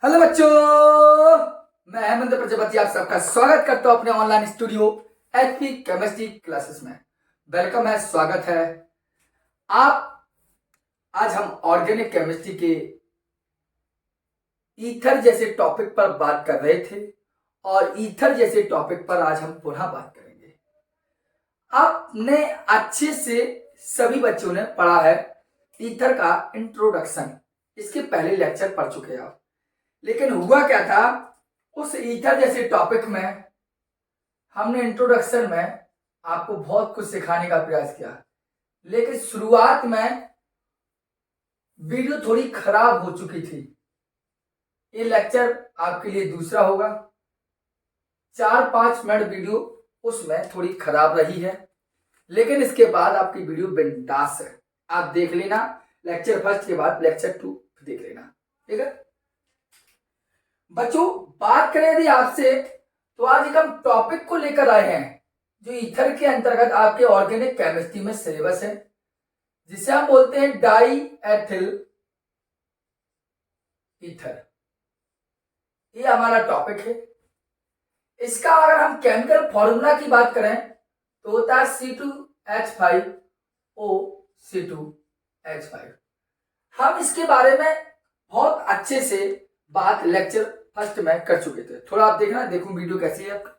Hello बच्चों, मैं हेमंत प्रजापति आप सबका स्वागत करता हूं अपने online studio HP chemistry classes में। वेलकम है, स्वागत है। आप आज हम ऑर्गेनिक केमिस्ट्री के ईथर जैसे टॉपिक पर बात कर रहे थे और ईथर जैसे टॉपिक पर आज हम पुनः बात करेंगे। आपने अच्छे से सभी बच्चों ने पढ़ा है ईथर का इंट्रोडक्शन, इसके पहले लेक्चर पढ़ चुके हैं आप। लेकिन हुआ क्या था, उस ईथर जैसे टॉपिक में हमने इंट्रोडक्शन में आपको बहुत कुछ सिखाने का प्रयास किया, लेकिन शुरुआत में वीडियो थोड़ी खराब हो चुकी थी। ये लेक्चर आपके लिए दूसरा होगा। 4-5 मिनट वीडियो उसमें थोड़ी खराब रही है, लेकिन इसके बाद आपकी वीडियो बिंदास है। आप देख लेना, लेक्चर फर्स्ट के बाद लेक्चर 2 देख लेना, ठीक है बच्चों। बात करें यदि आपसे, तो आज एक हम टॉपिक को लेकर आए हैं जो ईथर के अंतर्गत आपके ऑर्गेनिक केमिस्ट्री में सिलेबस है, जिसे हम बोलते हैं डाई एथिल ईथर। ये हमारा टॉपिक है। इसका अगर हम केमिकल फॉर्मूला की बात करें तो होता है C2H5O, हम इसके बारे में बहुत अच्छे से बात लेक्चर फर्स्ट में कर चुके थे। थोड़ा आप देखना, देखो वीडियो कैसी है आपका।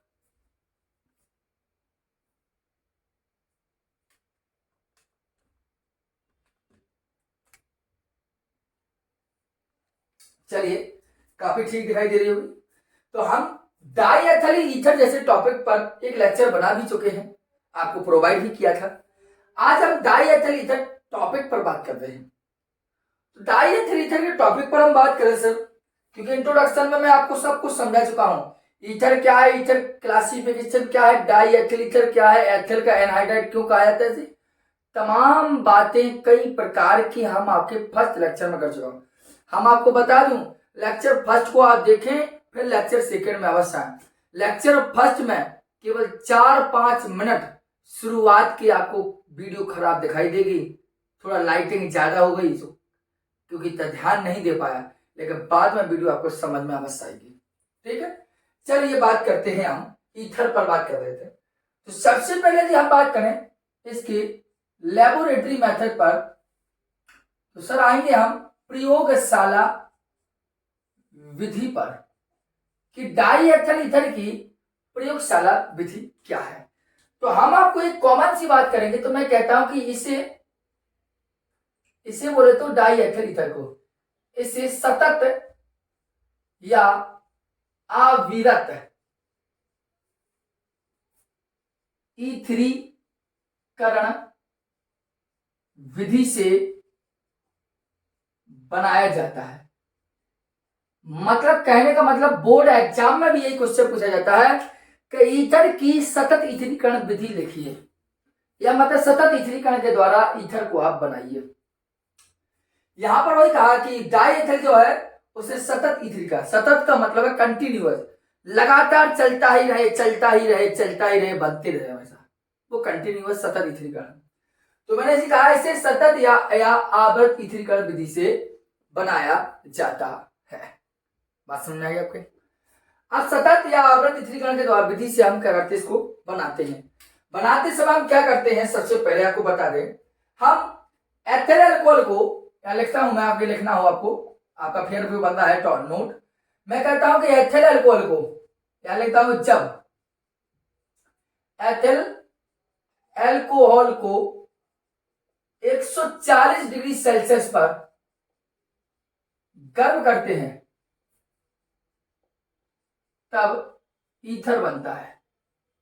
चलिए, काफी ठीक दिखाई दे रही होगी। तो हम डाईएथिल ईथर जैसे टॉपिक पर एक लेक्चर बना भी चुके हैं, आपको प्रोवाइड भी किया था। आज हम डाईएथिल ईथर टॉपिक पर बात कर रहे हैं। तो डाईएथिल ईथर के टॉपिक पर हम बात करें सर, क्योंकि इंट्रोडक्शन में मैं आपको सब कुछ समझा चुका हूं। ईथर क्या है, ईथर क्लासिफिकेशन क्या है, डाईएथिल ईथर क्या है, एथिल का एनहाइड्राइड क्यों कहा जाता है, तमाम बातें कई प्रकार की हम आपके फर्स्ट लेक्चर में कर चुका हूं। हम आपको बता दूं, लेक्चर फर्स्ट को आप देखें, फिर लेक्चर सेकंड में अवश्य आए। लेक्चर फर्स्ट में केवल 4-5 मिनट शुरुआत की आपको वीडियो खराब दिखाई देगी, थोड़ा लाइटिंग ज्यादा हो गई तो क्योंकि ध्यान नहीं दे पाया, लेकिन बाद में वीडियो आपको समझ में अवश्य आएगी, ठीक है। चलिए बात करते हैं, हम ईथर पर बात कर रहे थे। तो सबसे पहले यदि हम बात करें इसकी लेबोरेटरी मेथड पर, तो सर आएंगे हम प्रयोगशाला विधि पर कि डाईएथिल ईथर की प्रयोगशाला विधि क्या है। तो हम आपको एक कॉमन सी बात करेंगे, तो मैं कहता हूं कि इसे बोले तो डाईएथिल ईथर को इसे सतत या अविरत ईथरीकरण विधि से बनाया जाता है। मतलब कहने का मतलब बोर्ड एग्जाम में भी यही क्वेश्चन पूछा जाता है कि ईथर की सतत ईथरीकरण विधि लिखिए, या मतलब सतत ईथरीकरण के द्वारा ईथर को आप बनाइए। यहां पर वही कहा कि डाईएथिल जो है उसे सतत ईथरीकरण, सतत का मतलब है कंटिन्यूअस, लगातार चलता ही रहे चलता ही रहे चलता ही रहे, बनते रहे हमेशा, वो कंटिन्यूअस सतत ईथरीकरण। तो मैंने इसे कहा इसे सतत या आवर्त ईथरीकरण विधि से बनाया जाता है। बात समझ में आई आपके? अब सतत या आवर्त ईथरीकरण के द्वारा विधि से हम क्या करते हैं, इसको बनाते हैं। बनाते समय हम क्या करते हैं, सबसे पहले आपको बता दें, हम एथिल अल्कोहल को यहाँ लिखता हूं मैं, आगे लिखना हो आपको, आपका फेयर व्यू बनता है तो नोट। मैं कहता हूं कि एथिल अल्कोहल को क्या लिखता हूं, जब एथिल अल्कोहल को 140 डिग्री सेल्सियस पर गर्म करते हैं तब ईथर बनता है।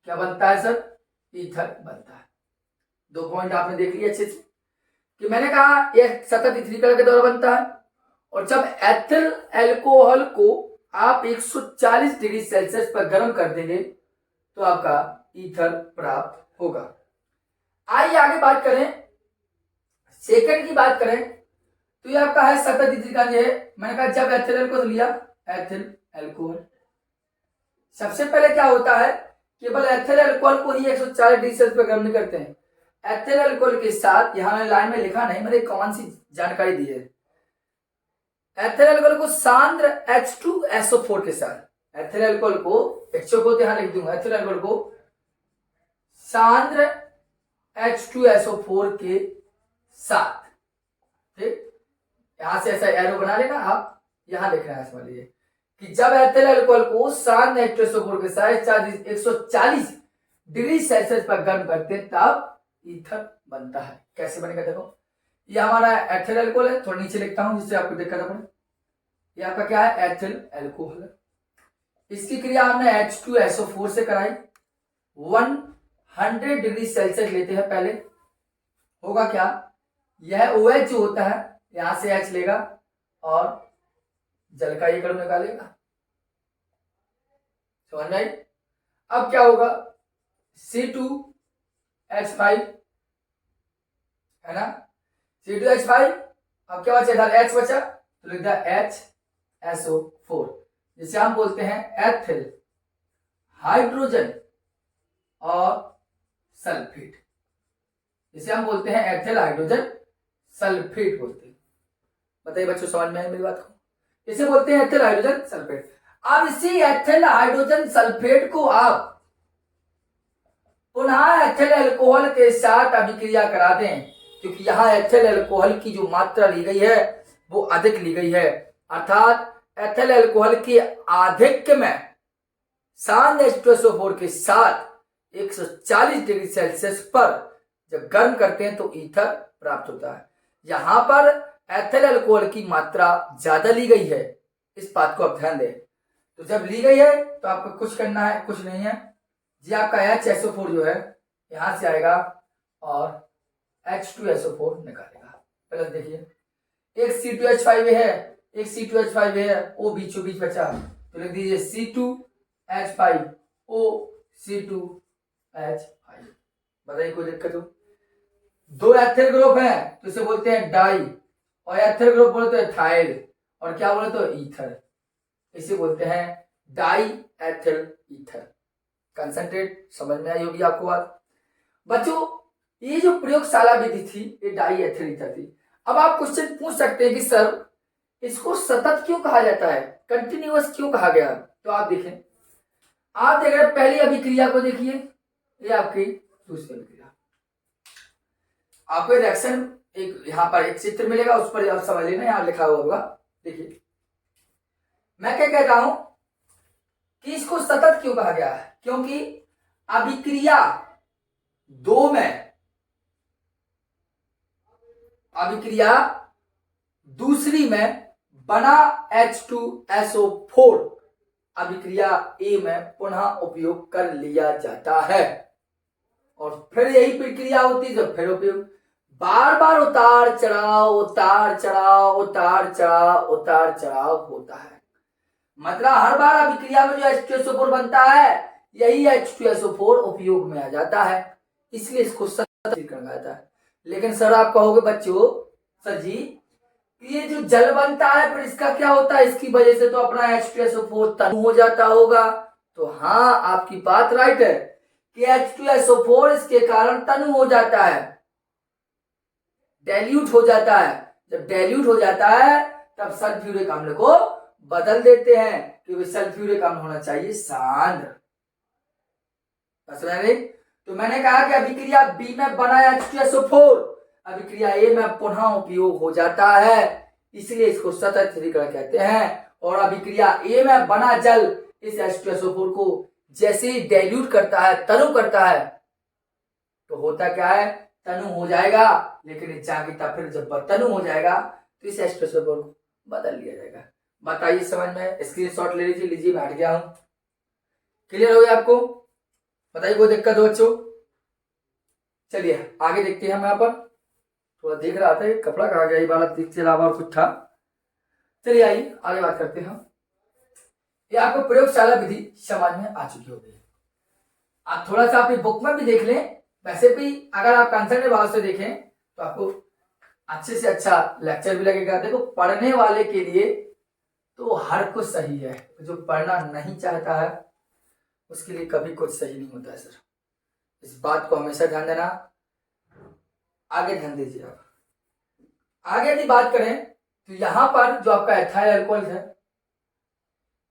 क्या बनता है सर? ईथर बनता है। 2 पॉइंट आपने देख लिया अच्छे से कि मैंने कहा यह सतत ईथरीकरण के द्वारा बनता है, और जब एथिल अल्कोहल को आप 140 डिग्री सेल्सियस पर गर्म कर देंगे तो आपका ईथर प्राप्त होगा। आइए आगे बात करें, सेकंड की बात करें तो ये आपका है सतत ईथरीकरण। है मैंने कहा जब एथिल अल्कोहल लिया, एथिल अल्कोहल सबसे पहले क्या होता है, केवल एथिल अल्कोहल को ही 140 डिग्री सेल्सियस पर गर्म नहीं करते हैं। एथिल अल्कोहल के साथ, यहां मैंने लाइन में लिखा नहीं, मैंने कौन सी जानकारी दी है, एथिल अल्कोहल को सांद्र H2SO4 के साथ, एथिल अल्कोहल को एक्सो को यहां लिख दूंगा, एथिल अल्कोहल को सांद्र H2SO4 के साथ, ठीक। यहां से ऐसा एरो बना लेना आप, यहां लिखना है, समझ लीजिए कि जब एथिल अल्कोहल को सांद्र H2SO4 के साथ 140 डिग्री सेल्सियस पर गर्म करते हैं तब ईथर बनता है। कैसे बनेगा देखो, ये हमारा एथिल अल्कोहल है, थोड़ा नीचे लिखता हूं जिससे आपको दिक्कत ना पड़े। ये आपका क्या है, एथिल अल्कोहल है। इसकी क्रिया हमने H2SO4 से कराई, 100 डिग्री सेल्सियस लेते हैं पहले। होगा क्या, यह OH जो होता है यहां से H लेगा और जल का ये अणु निकालेगा, समझ में आई। अब क्या होगा, C2H5 है ना, C2H5। अब क्या बचा, इधर H बचा तो लिख दिया HSO4, जिसे हम बोलते हैं एथिल हाइड्रोजन और सल्फेट, जिसे हम बोलते हैं एथिल हाइड्रोजन सल्फेट बोलते हैं। बताइए बच्चों, समझ में आई मेरी बात को, इसे बोलते हैं एथिल हाइड्रोजन सल्फेट। अब इसी एथिल हाइड्रोजन सल्फेट को आप पुनः एथिल अल्कोहल के साथ अभिक्रिया करा दें, क्योंकि यहां एथिल अल्कोहल की जो मात्रा ली गई है वो अधिक ली गई है, अर्थात एथिल अल्कोहल के आधिक्य में सांद्र H2SO4 के साथ 140 डिग्री सेल्सियस पर जब गर्म करते हैं तो ईथर प्राप्त होता है। यहां पर एथिल अल्कोहल की मात्रा ज्यादा ली गई है, इस बात को आप ध्यान दें। तो जब ली गई है तो आपको कुछ करना है, कुछ नहीं है जी, आपका HSO4 जो है यहां से आएगा और H2SO4 निकालेगा। प्लस देखिए, एक C2H5 है, एक C2H5 है, O बीचों बीच बचा तो लिख दीजिए C2H5O C2H5। बताइए कोई दिक्कत हो, दो एथिल ग्रुप है तो इसे बोलते हैं डाई, और एथिल ग्रुप बोलते हैं थाइल, और क्या बोले तो ईथर, इसे बोलते हैं डाई एथिल ईथर। कंसंट्रेट, समझ में आई होगी आपको बात। बच्चों, ये जो प्रयोगशाला विधि थी ये डाई एथिल ईथर थी। अब आप क्वेश्चन पूछ सकते हैं कि सर इसको सतत क्यों कहा जाता है, कंटिन्यूअस क्यों कहा गया। तो आप देखें, आप देख रहे हैं पहली अभिक्रिया को, देखिए ये आपकी दूसरी अभिक्रिया, आपको रिएक्शन एक यहां पर एक चित्र मिलेगा, उस पर आप समझ लेना, यहां लिखा हुआ होगा। देखिए मैं क्या कह रहा हूं कि इसको सतत क्यों कहा गया है, क्योंकि अभिक्रिया दो में, अभिक्रिया दूसरी में बना H2SO4 अभिक्रिया ए में पुनः उपयोग कर लिया जाता है, और फिर यही प्रक्रिया होती है जब फिर उपयोग, बार बार उतार चढ़ाव उतार चढ़ाव उतार चढ़ाव उतार चढ़ाव होता है। मतलब हर बार अभिक्रिया में जो H2SO4 बनता है यही H2SO4 उपयोग में आ जाता है, इसलिए इसको सतत कहा जाता है। लेकिन सर आप कहोगे बच्चों, सर जी ये जो जल बनता है फिर इसका क्या होता है, इसकी वजह से तो अपना H2SO4 तनु हो जाता होगा। तो हाँ, आपकी बात राइट है कि H2SO4 इसके कारण तनु हो जाता है, डाइल्यूट हो जाता है। जब डाइल्यूट हो जाता है तब सल्फ्यूरिक अम्ल को बदल देते हैं, क्योंकि सल्फ्यूरिक अम्ल होना चाहिए सांद्र। तो मैंने कहा कि अभिक्रिया बी में बना H2SO4 अभिक्रिया ए में पुनः उपयोग हो जाता है, इसलिए इसको सतत त्रिकरण कहते हैं। और अभिक्रिया ए में बना जल इस H2SO4 को जैसे ही डाइल्यूट करता है, तनु करता है, तो होता क्या है, तनु हो जाएगा। लेकिन इच्छा की तब फिर जब तनु हो जाएगा तो इस H2SO4 को बदल लिया जाएगा। बताइए समझ में, स्क्रीनशॉट ले लीजिए, लीजिए मैं हट गया हूं। क्लियर हो गया आपको, बताइए कोई दिक्कत हो बच्चों। चलिए आगे देखते हैं हम, यहाँ पर थोड़ा देख रहा था कपड़ा कहा गया, ये वाला इसके अलावा और कुछ था। चलिए आइए आगे बात करते हैं हम। ये आपको प्रयोगशाला विधि समझ में आ चुकी होगी। आप थोड़ा सा अपनी बुक में भी देख लें, वैसे भी अगर आप कंसर्न भाव से देखें तो आपको अच्छे से अच्छा लेक्चर भी लगेगा। देखो पढ़ने वाले के लिए तो हर कुछ सही है, जो पढ़ना नहीं चाहता है उसके लिए कभी कुछ सही नहीं होता है सर, इस बात को हमेशा ध्यान देना। आगे ध्यान दीजिए आप। आगे यदि बात करें तो यहां पर जो आपका एथाइल अल्कोहल है,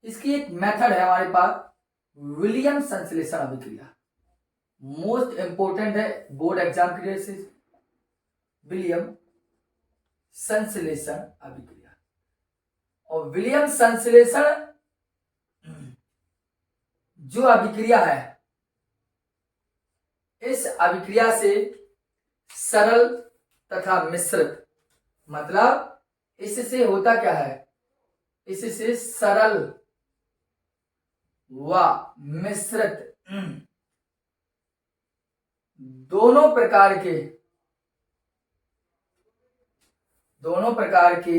इसकी एक मेथड है हमारे पास, विलियम संश्लेषण अभिक्रिया। मोस्ट इंपोर्टेंट है बोर्ड एग्जाम के लिए से, विलियम संश्लेषण अभिक्रिया। और विलियम संश्लेषण जो अभिक्रिया है, इस अभिक्रिया से सरल तथा मिश्रित, मतलब इससे होता क्या है, इससे सरल व मिश्रित दोनों प्रकार के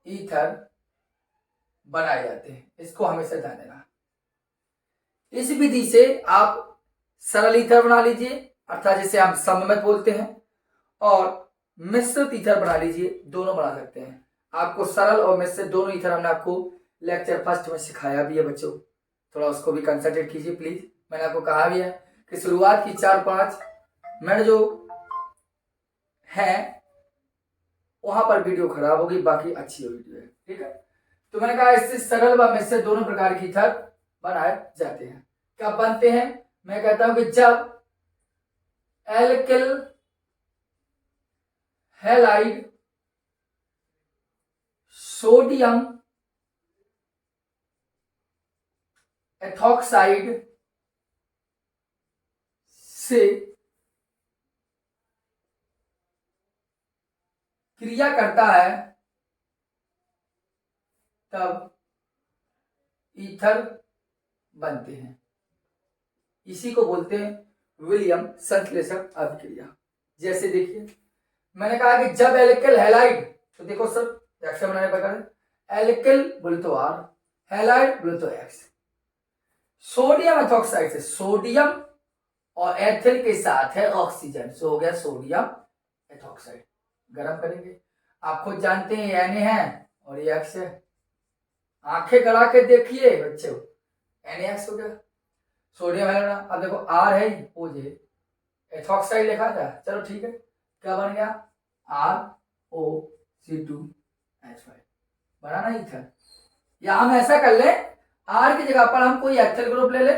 ईथर बनाए जाते हैं। इसको हमेशा ध्यान देना। इस विधि से आप सरल ईथर बना लीजिए, अर्थात जिसे हम सममित बोलते हैं, और मिश्रित ईथर बना लीजिए, दोनों बना सकते हैं। आपको सरल और मिश्रित दोनों ईथर हमने आपको लेक्चर फर्स्ट में सिखाया भी है बच्चों, थोड़ा उसको भी कंसंट्रेट कीजिए प्लीज। मैंने आपको कहा भी है कि शुरुआत की 4-5 मिनट जो है वहां पर वीडियो खराब होगी, बाकी अच्छी वीडियो है, ठीक है। तो मैंने कहा इससे सरल व मिश्रित दोनों प्रकार की ईथर बनाए जाते हैं। कब बनते हैं? मैं कहता हूं कि जब एल्किल हैलाइड सोडियम एथॉक्साइड से क्रिया करता है, तब ईथर बनते हैं। इसी को बोलते हैं विलियम संश्लेषण अभिक्रिया। जैसे देखिए मैंने कहा कि जब एल्किल हैलाइड, तो देखो सर रिएक्शन बनाने प्रकार, एल्किल बोले तो R, हैलाइड बोले तो X, सोडियम एथॉक्साइड से सोडियम और एथिल के साथ है ऑक्सीजन, सो हो गया सोडियम एथॉक्साइड। गर्म करेंगे, आप खुद जानते हैं ये Na है और ये X है, आंखें गड़ा के देखिए बच्चों, NaX हो गया, सोडियम हैलाइड। अब देखो R है ओ जे, एथॉक्साइड लिखा था, चलो ठीक है, क्या बन गया ROC2H5, बना ना ईथर। या हम ऐसा कर ले, R की जगह पर हम कोई एथिल ग्रुप ले ले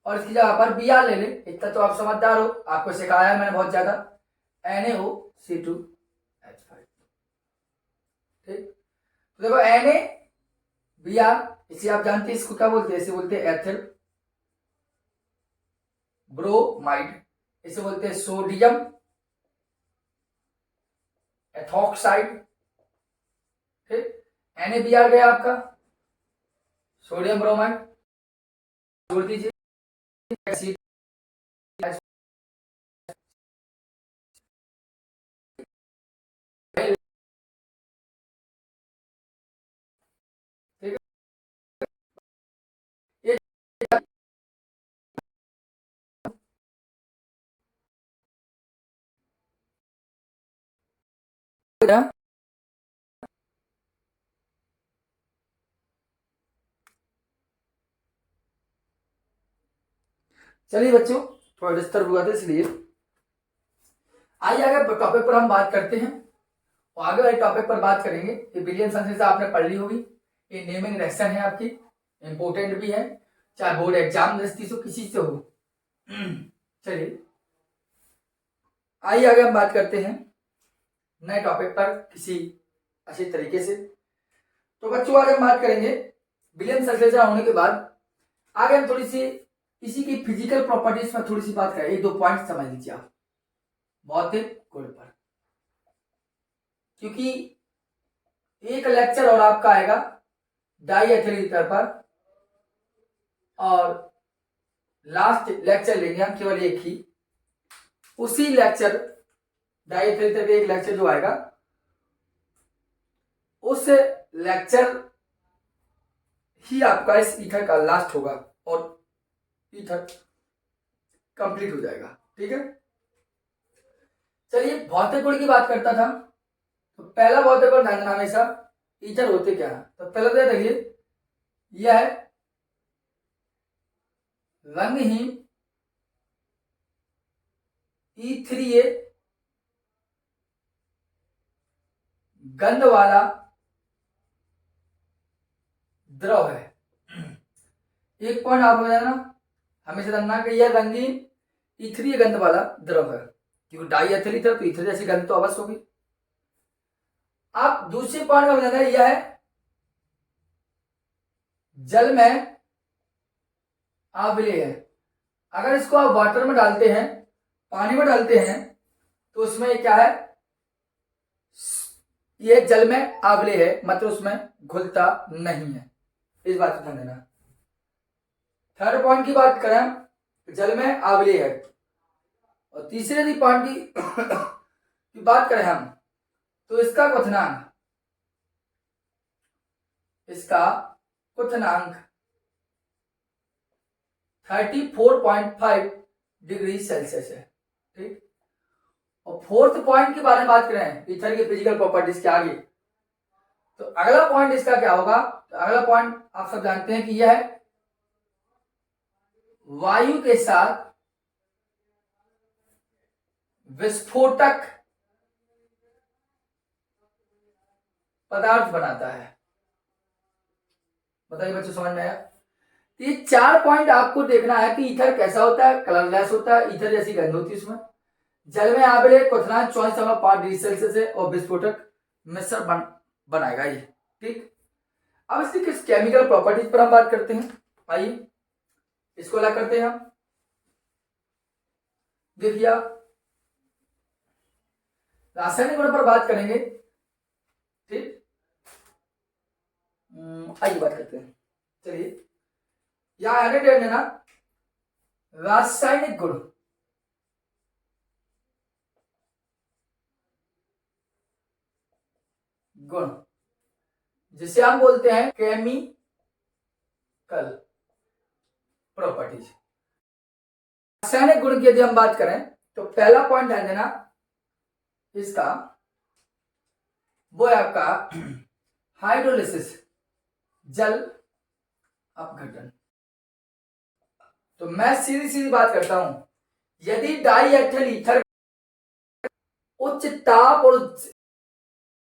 और इसकी जगह पर Br ले ले, इतना तो आप समझदार हो, आपको सिखाया है मैंने बहुत ज्यादा, NaOC2H5, ठीक। तो देखो NaBr, इसे आप जानते हैं इसको क्या बोलते हैं, इसे बोलते हैं एथिल ब्रोमाइड, इसे बोलते हैं सोडियम एथॉक्साइड, ठीक। NaBr गया आपका सोडियम ब्रोमाइड, जोड़ दीजिए चलिए बच्चों, थोड़ा डिस्टर्ब हुआ था इसलिए। आइए आगे टॉपिक पर हम बात करते हैं, और आगे वाले टॉपिक पर बात करेंगे। ये विलियम संश्लेषण आपने पढ़ ली होगी, ये नेमिंग रिएक्शन है आपकी, इंपोर्टेंट भी है, चाहे बोर्ड एग्जाम दृष्टि से किसी से हो। चलिए आइए आगे हम बात करते हैं नए टॉपिक पर किसी अच्छे तरीके से। तो बच्चों आज हम बात करेंगे विलियम संश्लेषण होने के बाद आगे हम थोड़ी सी इसी की फिजिकल प्रॉपर्टीज में थोड़ी सी बात करें। 1-2 पॉइंट समझ लीजिए आप, भौतिक गुण पर, क्योंकि एक लेक्चर और आपका आएगा डाईएथिल ईथर पर, और लास्ट लेक्चर लेंगे हम केवल एक ही, उसी लेक्चर डाईएथिल ईथर एक लेक्चर जो आएगा, उस लेक्चर ही आपका इस ईथर का लास्ट होगा और ईथर कंप्लीट हो जाएगा, ठीक है। चलिए भौतिक गुण की बात करता था, तो पहला भौतिक गुण ध्यान देना हमेशा, ईथर होते क्या है। तो पहला तो देखिए यह है रंगहीन ईथरीय गंध वाला द्रव है। एक पॉइंट आप बताना, हमेशा जानना कि यह रंगीन इथरीय गंध वाला द्रव है, क्योंकि डाई एथिल ईथर तो ईथर जैसी गंध तो अवश्य होगी। आप दूसरे पॉइंट में बताना, यह है जल में अम्लीय है। अगर इसको आप वाटर में डालते हैं, पानी में डालते हैं, तो उसमें क्या है, ये जल में अम्लीय है, मतलब उसमें घुलता नहीं है। इस बात को ध्यान देना। थर्ड पॉइंट की बात करें तो जल में अम्लीय है। और तीसरे पॉइंट की बात करें हम, तो इसका क्वथनांक 34.5 डिग्री सेल्सियस है। ठीक। और फोर्थ पॉइंट के बारे में बात करें ईथर की फिजिकल प्रॉपर्टीज के आगे, तो अगला पॉइंट इसका क्या होगा, तो अगला पॉइंट आप सब जानते हैं कि यह है वायु के साथ विस्फोटक पदार्थ बनाता है। बताइए बच्चों, समझ में आया? ये 4 पॉइंट आपको देखना है कि ईथर कैसा होता है, कलरलेस होता है, ईथर जैसी गंध होती है उसमें, जल में अम्लीय, क्वथनांक 24.5 डिग्री सेल्सियस है, और विस्फोटक मिश्रण बनाएगा ये। ठीक। अब इसकी किस केमिकल प्रॉपर्टीज पर हम बात करते हैं, आइए इसको अलग करते हैं हम। देखिए आप रासायनिक गुण पर बात करेंगे। ठीक। आइए बात करते हैं। चलिए यहां आगे ध्यान देना, रासायनिक गुण। गुण जिसे हम बोलते हैं केमिकल प्रॉपर्टीज। रासायनिक गुण की यदि हम बात करें तो पहला पॉइंट ध्यान देना इसका, वो है आपका हाइड्रोलिसिस, जल अपघटन। तो मैं सीधी सीधी बात करता हूं, यदि डाई एथिल ईथर उच्च ताप और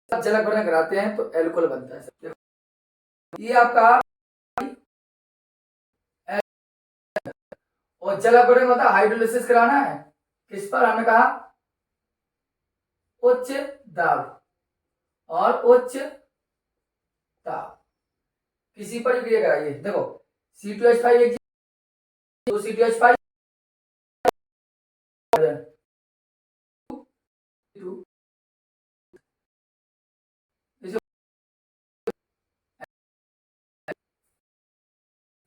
जल अपघटन कराते हैं तो एल्कोहल बनता है। ये आपका और जल अपघटन होता है, हाइड्रोलिसिस कराना है किस पर, हमने कहा उच्च दाब और उच्च ताप, किसी पर क्रिया कराइए। देखो C2H5 एक तो C2H5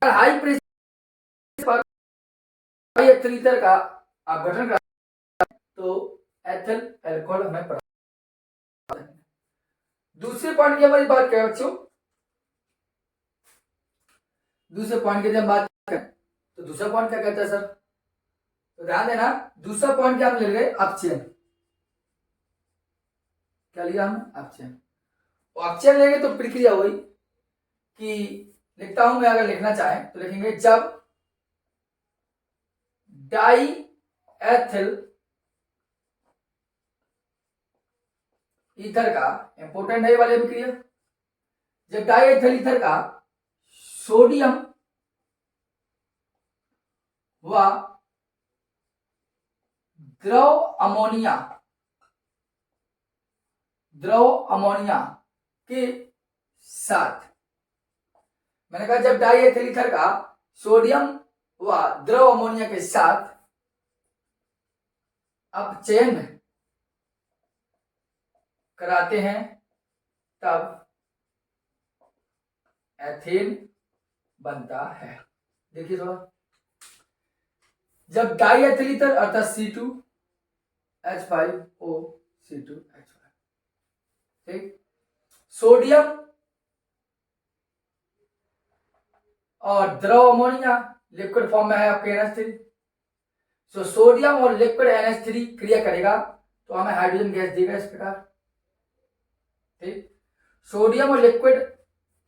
हाई प्रेशर पर एथिल ईथर का अपघटन करा तो एथिल अल्कोहल हमें प्राप्त है। दूसरे पॉइंट की हमारी बात करें बच्चों, दूसरे पॉइंट की जब बात करें तो दूसरा पॉइंट क्या कहता है सर, तो ध्यान देना दूसरा पॉइंट क्या हम ले गए, अपचयन। क्या लिया हमने, अपचयन। अपचयन लेंगे तो प्रक्रिया हुई कि लिखता हूं मैं, अगर लिखना चाहें तो लिखेंगे जब डाई एथिल ईथर का, इंपोर्टेंट है ये वाली अभिक्रिया, जब डाई एथिल ईथर का सोडियम व द्रव अमोनिया के साथ, मैंने कहा जब डाई एथिल ईथर का सोडियम व द्रव अमोनिया के साथ अपचयन कराते हैं तब एथेन बनता है। देखिए थोड़ा, जब डाई एथिल ईथर अर्थात C2H5O C2H5, ठीक, सोडियम और द्रव अमोनिया लिक्विड फॉर्म में है आपके NH3, तो सोडियम और लिक्विड NH3 क्रिया करेगा तो हमें हाइड्रोजन गैस देगा इस प्रकार। ठीक, सोडियम और लिक्विड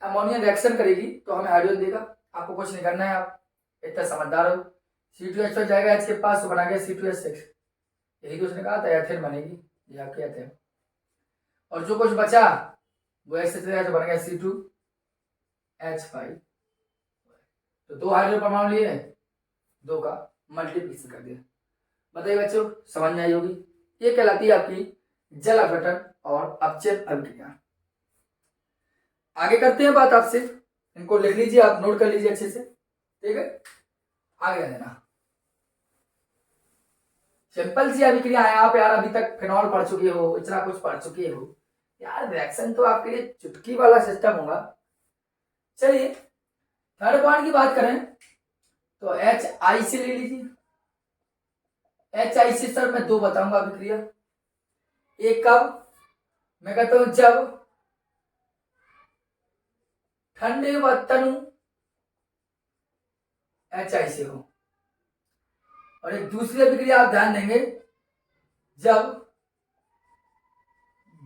अमोनिया रिएक्शन करेगी तो हमें हाइड्रोजन देगा। आपको कुछ नहीं करना है, आप इतना समझदार हो। C2H5 जाएगा H के पास तो बना गया C2H6, यही तो उसने कहा था एथेन बनेगी, ये आपकी एथेन। और जो कुछ बचा वो ऐसे तो बन गया C2H5। तो 2 हाइड्रोजन परमाणु लिए, 2 का मल्टीप्लिकेशन कर दिया। बताइए बच्चों, समझ में आई होगी। ये कहलाती है आपकी जल अपघटन और अपचयन अभिक्रिया। आगे करते हैं बात आपसे, इनको लिख लीजिए, आप नोट कर लीजिए अच्छे से, ठीक है। आगे देना सिंपल सी अभिक्रिया है। आप यार अभी तक फिनॉल पढ़ चुके हो, इतना कुछ पढ़ चुके हो यार, रिएक्शन तो आपके लिए चुटकी वाला सिस्टम होगा। चलिए थर्ड पॉइंट की बात करें तो HI से ले लीजिए। HI से सर मैं 2 बताऊंगा अभिक्रिया। एक कब, मैं कहता हूं जब ठंडे व तनु HI से हो, और एक दूसरी अभिक्रिया आप ध्यान देंगे जब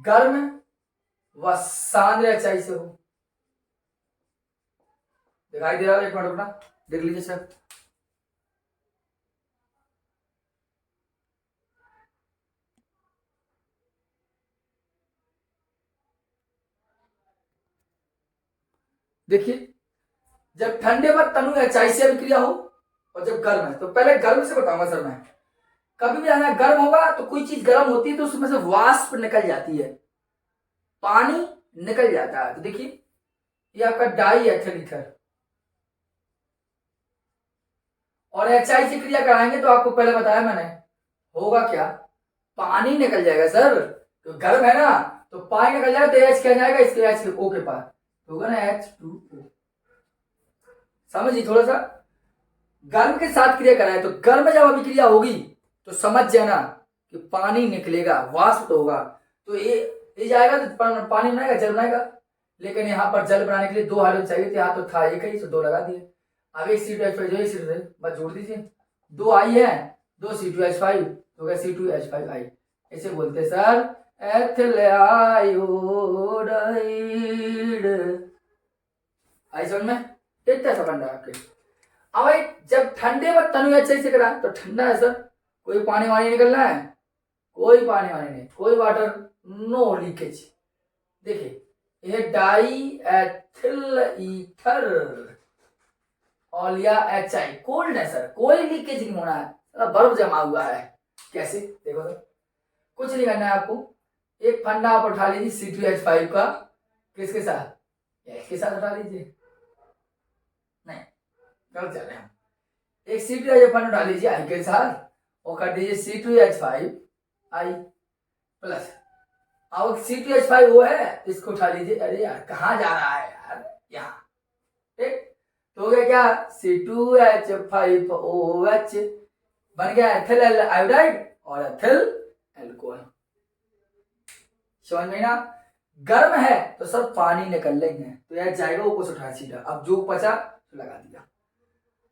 गर्म व सांद्र HI से हो। दिखाई दे रहा है? एक मिनट रुकना, देख लीजिए सर। देखिए जब ठंडे व तनु HI से अभिक्रिया हो और जब गर्म है, तो पहले गर्म से बताऊंगा सर मैं। कभी भी आना गर्म होगा तो कोई चीज गर्म होती है तो उसमें से वाष्प निकल जाती है, पानी निकल जाता है। तो देखिए ये आपका डाई एथिल ईथर, और HI से क्रिया कराएंगे तो आपको पहले बताया मैंने, होगा क्या, पानी निकल जाएगा सर। तो गर्म है ना तो पानी निकल जाएगा, तो H क्या जाएगा, इसके H के O के पास होगा ना H2O। समझिए थोड़ा सा, गर्म के साथ क्रिया कराए तो गर्म जब अभिक्रिया होगी तो समझ जाना कि पानी निकलेगा, वाष्प तो होगा। तो ये जाएगा तो पानी बनाएगा, जल बनाएगा। लेकिन यहाँ पर जल बनाने के लिए 2 हाइड्रोजन चाहिए थे, यहाँ तो था एक ही, तो 2 लगा दिए। अब एक C2H5 जो है बस जोड़ दीजिए, 2 I है, 2 C2H5 तो क्या C2H5I। ऐसे बोलते सर एथिल आयोडाइड। आई समझ में? इतना सा बन रहा है आपके। अब भाई जब ठंडे व तनु HI से करा तो ठंडा है सर, कोई पानी वानी निकलना है, कोई पानी वानी नहीं, कोई वाटर, नो लीकेज। देखिए ये डाई एथिल ईथर और या HI कोल्ड है सर, कोई लीकेज नहीं होना है, बर्फ जमा हुआ है। कैसे देखो सर, कुछ नहीं करना है आपको। एक फंडा आप उठा लीजिए C2H5 का, किसके साथ, H के साथ उठा लीजिए, नहीं गलत जा रहे हैं। एक C2H5 उठा लीजिए I के साथ और कर दीजिए C2H5I प्लस। अब C2H5 वो है, इसको उठा लीजिए, अरे यार कहाँ जा रहा है यार, यहाँ, ठीक। तो हो गया क्या, C2H5OH बन गया एथिल आयोडाइड और एथिल एल्कोहल। समझ में ना? गर्म है तो सब पानी निकल लेंगे, तो यह जाएगा वो कुछ उठा सीधा, अब जो बचा तो लगा दिया।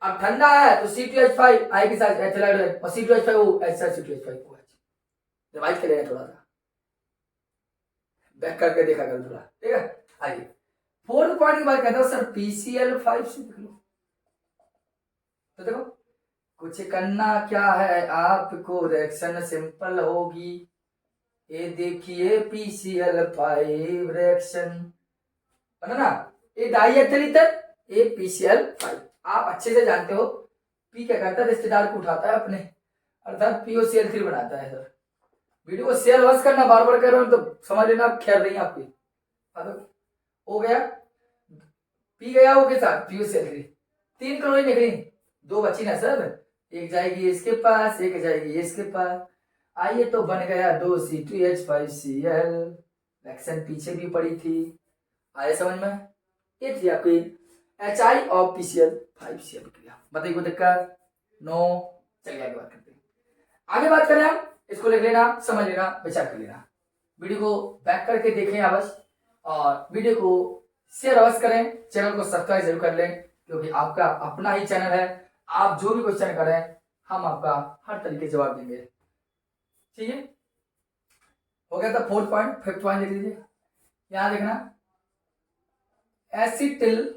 अब ठंडा है तो C2H5I के साथ एथिल आयोडाइड और C2H5O ऐसा C2H5OH रिवाइज कर लेना, थोड़ा सा बैक करके देखा करो थोड़ा, ठीक है। आइए फोर्थ पॉइंट की बात करते हैं सर, PCl5 से देख लो। तो देखो कुछ करना क्या है आपको, रिएक्शन सिंपल होगी। ये देखिए PCl5 रिएक्शन बना ना, ये डाई एथिल ईथर, ये PCl5। आप अच्छे से जानते हो P क्या करता है, रिश्तेदार को उठाता है अपने, अर्थात POCl3 बनाता है सर। वीडियो को शेयर बस करना, बार बार कह रहा हूं तो समझ लेना आप, खैर नहीं आपकी। हो गया P गया O के साथ POCl3, 3 क्लोरीन निकली, 2 बची ना सर, एक जाएगी इसके पास, एक जाएगी इसके पास। आइए तो बन गया 2 C2H5Cl, रिएक्शन पीछे भी पड़ी थी, आए समझ में? ये थी आपकी HI और PCl5Cl क्रिया। बताइए कोई दिक्कत? नो। चलिए आगे बात करते हैं। आगे बात करें हम, इसको लिख लेना, समझ लेना, विचार कर लेना। वीडियो को बैक करके देखें अवश्य, और वीडियो को शेयर अवश्य करें, चैनल को सब्सक्राइब जरूर कर लें, क्योंकि आपका अपना ही चैनल है। आप जो भी क्वेश्चन करें हम आपका हर तरीके से जवाब देंगे, ठीक है। हो गया था फोर्थ पॉइंट। फिफ्थ पॉइंट देख लीजिए, यहां देखना एसिटिल